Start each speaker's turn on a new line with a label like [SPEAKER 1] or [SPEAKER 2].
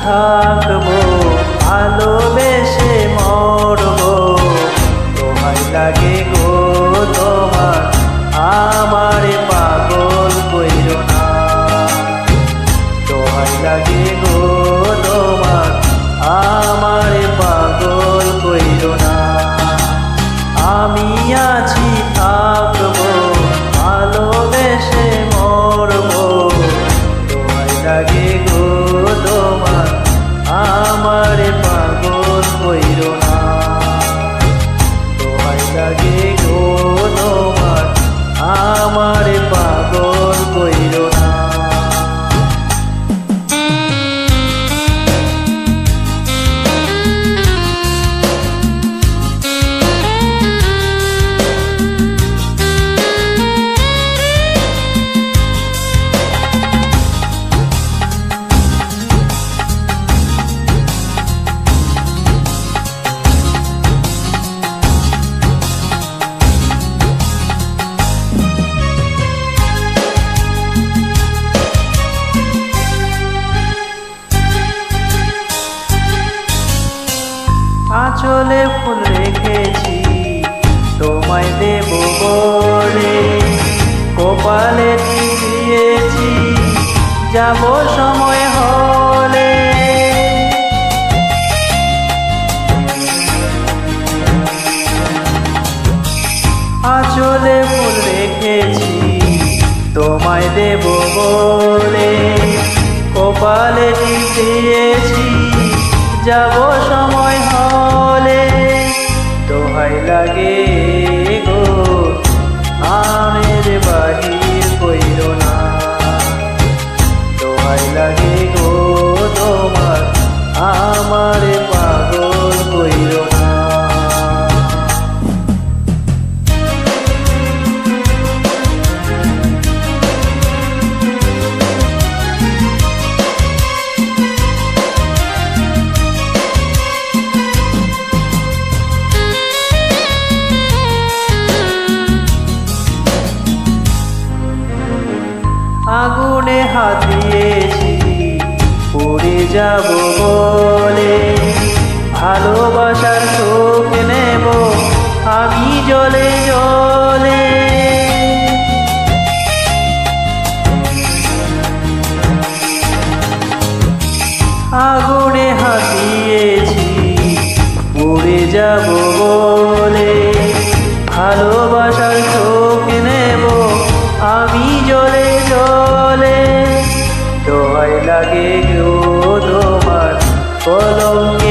[SPEAKER 1] থাকবো, ভালোবেসে মরবো। দোহাই লাগে গো তোমার, আমারে পাগল কইরো না। দোহাই লাগে গো তোমার, আমারে পাগল কইরো না। আমি আছি থাকবো, ভালোবেসে মরবো। দোহাই লাগে গো তোমার, আমারে পাগল কইরো না। দোহাই লাগে গো তোমার, আমারে পাগল কইরো না। আঁচলে ফুল রেখেছি তোমায় দেব বলে, কপালে টিপ দিয়েছি যাব সময় হলে। আঁচলে ফুল রেখেছি তোমায় দেব বলে, কপালে টিপ দিয়েছি যাব সময় হলে। দোহাই লাগে গো আমের বাহির কইরো না। দোহাই লাগে গো তোমার, আমারে পাগল কইরো না। আগুনে হাত দিয়েছি পুড়ে যাব বলে, ভালোবাসার শোক নেব আমি জলে জলে। আগুনে হাত দিয়েছি পুড়ে যাব বলে, ভালোবাসার শোক নেব আমি জলে জলে। দোহাই লাগে গো তোমার, কলঙ্ক